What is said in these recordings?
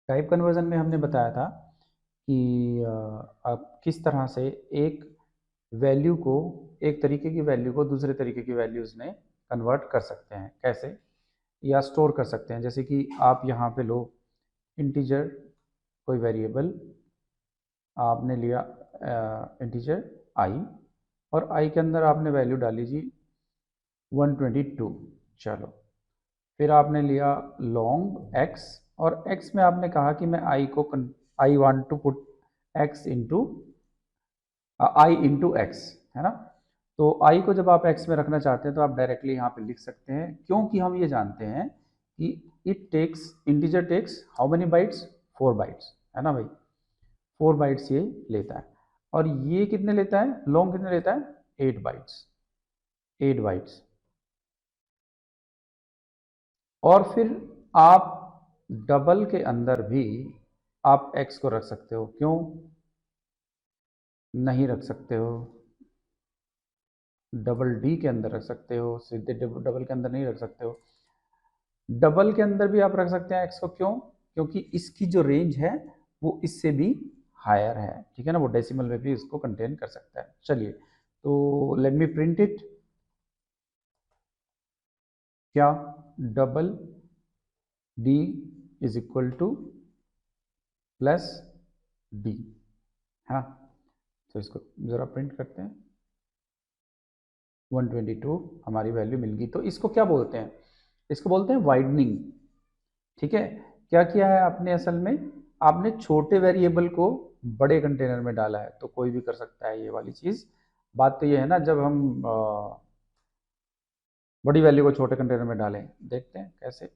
Type conversion में हमने बताया था कि आप किस तरह से एक वैल्यू को, एक तरीके की वैल्यू को दूसरे तरीके की वैल्यूज़ में कन्वर्ट कर सकते हैं, कैसे, या स्टोर कर सकते हैं। जैसे कि आप यहाँ पे लो इंटीजर, कोई वेरिएबल आपने लिया इंटीजर आई, और आई के अंदर आपने वैल्यू डाली जी 122। चलो, फिर आपने लिया लॉन्ग एक्स, और एक्स में आपने कहा कि मैं I want to put X into I into X, है ना। तो आई को जब आप एक्स में रखना चाहते हैं तो आप डायरेक्टली यहाँ पे लिख सकते हैं, क्योंकि हम ये जानते हैं कि it takes, integer takes how many bytes, 4 bytes, है ना भाई। 4 बाइट्स ये लेता है। और ये कितने लेता है, लॉन्ग कितने लेता है, 8 बाइट्स, 8 बाइट्स। और फिर आप डबल के अंदर भी आप एक्स को रख सकते हो, क्यों नहीं रख सकते हो, डबल डी के अंदर रख सकते हो, सीधे डबल के अंदर नहीं रख सकते हो। डबल के अंदर भी आप रख सकते हैं एक्स को, क्यों, क्योंकि इसकी जो रेंज है वो इससे भी हायर है, ठीक है ना, वो डेसिमल में भी इसको कंटेन कर सकता है। चलिए, तो लेट मी प्रिंट इट। क्या, double D is equal to plus D, है ना। तो इसको ज़रा प्रिंट करते हैं। 122 हमारी वैल्यू मिल गई। तो इसको क्या बोलते हैं, इसको बोलते हैं वाइडनिंग, ठीक है। क्या किया है आपने, असल में आपने छोटे वेरिएबल को बड़े कंटेनर में डाला है, तो कोई भी कर सकता है ये वाली चीज़। बात तो ये है ना, जब हम बड़ी वैल्यू को छोटे कंटेनर में डालें, देखते हैं कैसे।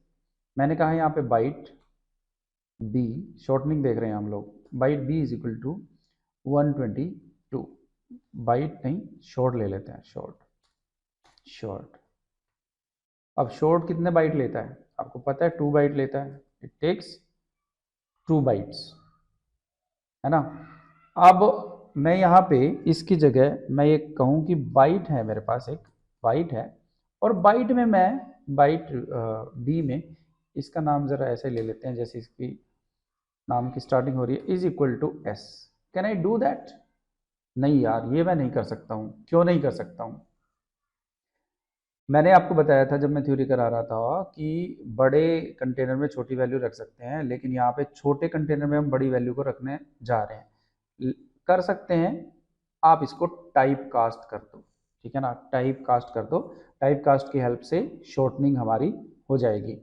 मैंने कहा यहाँ पे बाइट बी, शॉर्टनिंग देख रहे हैं हम लोग, byte B is equal to 122, byte नहीं शॉर्ट ले लेते हैं, शॉर्ट। अब शॉर्ट कितने बाइट लेता है, आपको पता है 2 बाइट लेता है, इट टेक्स 2 बाइट्स, है ना। अब मैं यहाँ पे इसकी जगह मैं ये कहूँ कि बाइट है, मेरे पास एक बाइट है, और बाइट में मैं बाइट बी में इसका नाम ज़रा ऐसे ले लेते हैं जैसे इसकी नाम की स्टार्टिंग हो रही है, is equal to S. Can I do that, नहीं यार, ये मैं नहीं कर सकता हूँ। क्यों नहीं कर सकता हूँ, मैंने आपको बताया था जब मैं थ्योरी करा रहा था कि बड़े कंटेनर में छोटी वैल्यू रख सकते हैं, लेकिन यहाँ पे छोटे कंटेनर में हम बड़ी वैल्यू को रखने जा रहे हैं। कर सकते हैं, आप इसको टाइप कास्ट कर दो, ठीक है ना, टाइप कास्ट कर दो। टाइप कास्ट की हेल्प से शॉर्टनिंग हमारी हो जाएगी।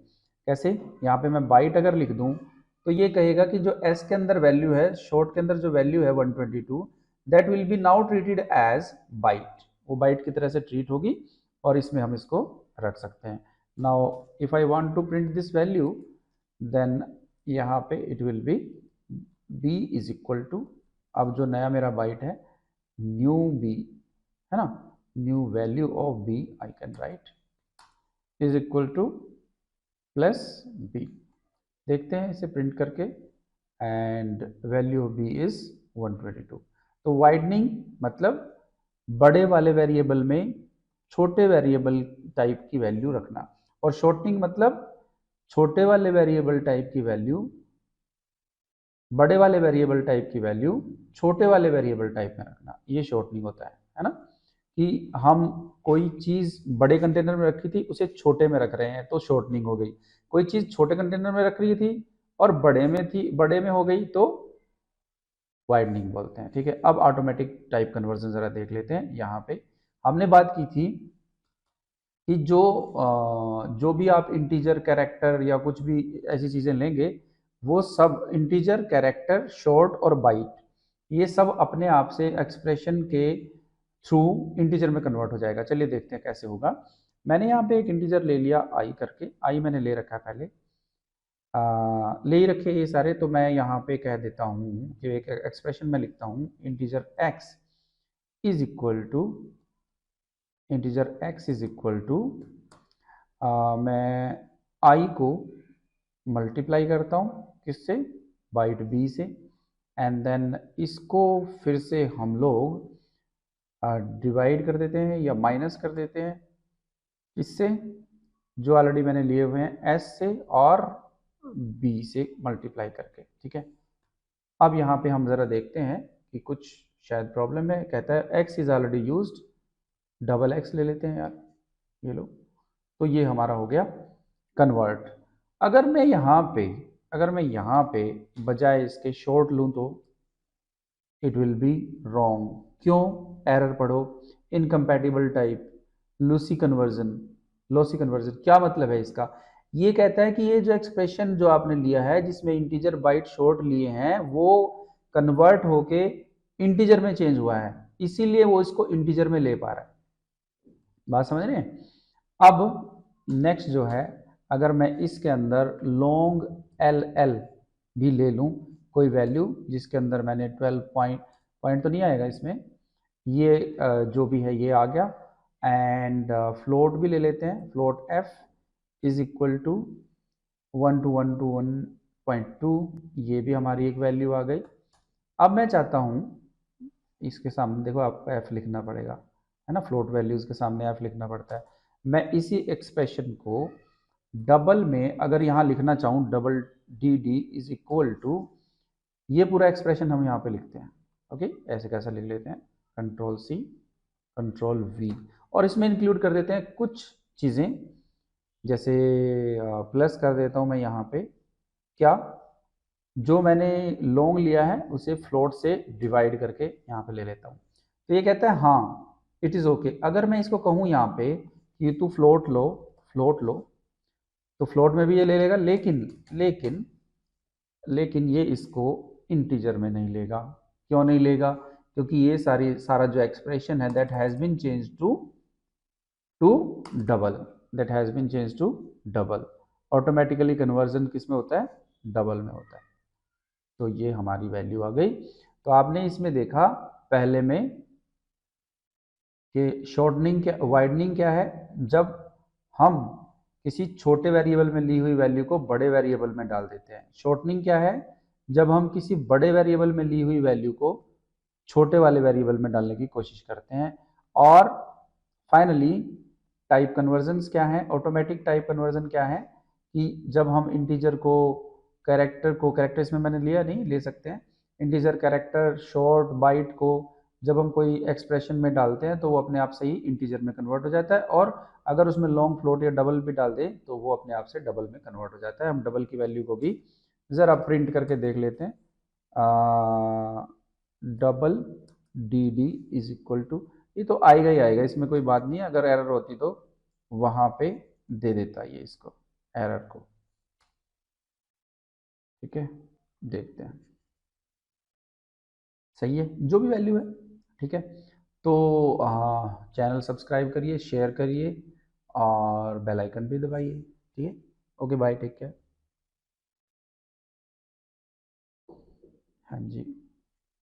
कैसे, यहाँ पे मैं बाइट अगर लिख दूँ तो ये कहेगा कि जो एस के अंदर वैल्यू है, शॉर्ट के अंदर जो वैल्यू है 122, that will be now treated as byte, वो बाइट की तरह से ट्रीट होगी, और इसमें हम इसको रख सकते हैं। Now if I want to print this value, then यहाँ पे it will be B is equal to, अब जो नया मेरा बाइट है न्यू बी, है ना, new value of B I can write is equal to plus B. देखते हैं इसे प्रिंट करके, and value of B is 122। तो वाइडनिंग मतलब बड़े वाले वेरिएबल में छोटे वेरिएबल टाइप की वैल्यू रखना, और शॉर्टनिंग मतलब छोटे वाले वेरिएबल टाइप की वैल्यू बड़े वाले वेरिएबल टाइप की वैल्यू छोटे वाले वेरिएबल टाइप में रखना, ये शॉर्टनिंग होता है ना। कि हम कोई चीज़ बड़े कंटेनर में रखी थी उसे छोटे में रख रहे हैं तो शॉर्टनिंग हो गई, कोई चीज़ छोटे कंटेनर में रख रही थी और बड़े में थी, बड़े में हो गई तो वाइडनिंग बोलते हैं, ठीक है। अब ऑटोमेटिक टाइप कन्वर्जन ज़रा देख लेते हैं। यहाँ पे हमने बात की थी कि जो भी आप इंटीजर कैरेक्टर या कुछ भी ऐसी चीज़ें लेंगे, वो सब इंटीजर कैरेक्टर शॉर्ट और बाइट, ये सब अपने आप से एक्सप्रेशन के थ्रू इंटीजर में कन्वर्ट हो जाएगा। चलिए देखते हैं कैसे होगा। मैंने यहाँ पे एक इंटीजर ले लिया आई करके, आई मैंने ले रखा है पहले, ले ही रखे ये सारे, तो मैं यहाँ पे कह देता हूँ कि एक एक्सप्रेशन में लिखता हूँ integer X is equal to, integer x is equal to, मैं i को मल्टीप्लाई करता हूँ किससे, बाइट b से, एंड देन इसको फिर से हम लोग डिवाइड कर देते हैं या माइनस कर देते हैं, इससे जो ऑलरेडी मैंने लिए हुए हैं s से, और बी से मल्टीप्लाई करके, ठीक है। अब यहाँ पे हम ज़रा देखते हैं कि कुछ शायद प्रॉब्लम है। कहता है x is already used, double x ले लेते हैं यार, ये लो। तो ये हमारा हो गया कन्वर्ट। अगर मैं यहाँ पे बजाय इसके शॉर्ट लूँ तो इट विल बी रॉन्ग। क्यों? एरर पढ़ो, इनकम्पैटिबल टाइप, लॉसी कन्वर्जन। क्या मतलब है इसका? ये कहता है कि ये जो एक्सप्रेशन जो आपने लिया है जिसमें इंटीजर बाइट शॉर्ट लिए हैं वो कन्वर्ट होके इंटीजर में चेंज हुआ है, इसीलिए वो इसको इंटीजर में ले पा रहा है। बात समझ रहे हैं? अब नेक्स्ट जो है, अगर मैं इसके अंदर लॉन्ग एल एल भी ले लूँ कोई वैल्यू जिसके अंदर मैंने 12 पॉइंट तो नहीं आएगा इसमें, ये जो भी है ये आ गया। एंड फ्लोट भी ले लेते हैं, float F is equal to 1 to 1 to 1.2, ये भी हमारी एक वैल्यू आ गई। अब मैं चाहता हूँ इसके सामने देखो आपको एफ लिखना पड़ेगा, है ना, फ्लोट वैल्यूज के सामने एफ लिखना पड़ता है। मैं इसी एक्सप्रेशन को डबल में अगर यहाँ लिखना चाहूँ, double D D is equal to, ये पूरा एक्सप्रेशन हम यहाँ पे लिखते हैं। ओके, ऐसे कैसा लिख लेते हैं, कंट्रोल सी कंट्रोल वी, और इसमें इंक्लूड कर देते हैं कुछ चीज़ें, जैसे प्लस कर देता हूँ मैं यहाँ पे, क्या जो मैंने लॉन्ग लिया है उसे फ्लोट से डिवाइड करके यहाँ पे ले लेता हूँ। तो ये कहता है हाँ इट इज़ ओके। अगर मैं इसको कहूँ यहाँ पे कि तू फ्लोट लो, तो फ्लोट में भी ये ले लेगा, लेकिन ये इसको इंटीजर में नहीं लेगा। क्यों नहीं लेगा? क्योंकि ये सारा जो एक्सप्रेशन है that has been change to double. Automatically conversion किस में होता है? डबल में होता है। तो ये हमारी वैल्यू आ गई। तो आपने इसमें देखा पहले में कि शॉर्टनिंग क्या, वाइडनिंग क्या है, जब हम किसी छोटे वेरिएबल में ली हुई वैल्यू को बड़े वेरिएबल में डाल देते हैं। शॉर्टनिंग क्या है? जब हम किसी बड़े वेरिएबल में ली हुई वैल्यू को छोटे वाले वेरिएबल में डालने की कोशिश करते हैं। और फाइनली टाइप कन्वर्जन्स क्या है? ऑटोमेटिक टाइप कन्वर्जन क्या है कि जब हम इंटीजर को कैरेक्टर इसमें मैंने लिया नहीं, ले सकते हैं, इंटीजर, कैरेक्टर, शॉर्ट, बाइट को जब हम कोई एक्सप्रेशन में डालते हैं तो वो अपने आप से ही इंटीजर में कन्वर्ट हो जाता है, और अगर उसमें लॉन्ग, फ्लोट या डबल भी डाल दें तो वो अपने आप से डबल में कन्वर्ट हो जाता है। हम डबल की वैल्यू को भी ज़रा प्रिंट करके देख लेते हैं। Double D D is equal to, ये तो आएगा ही आएगा, इसमें कोई बात नहीं है। अगर एरर होती तो वहाँ पे दे देता ये इसको, एरर को। ठीक है, देखते हैं, सही है जो भी वैल्यू है। ठीक है, तो चैनल सब्सक्राइब करिए, शेयर करिए और बेल आइकन भी दबाइए। ठीक है, ओके बाय, टेक केयर। हाँ जी।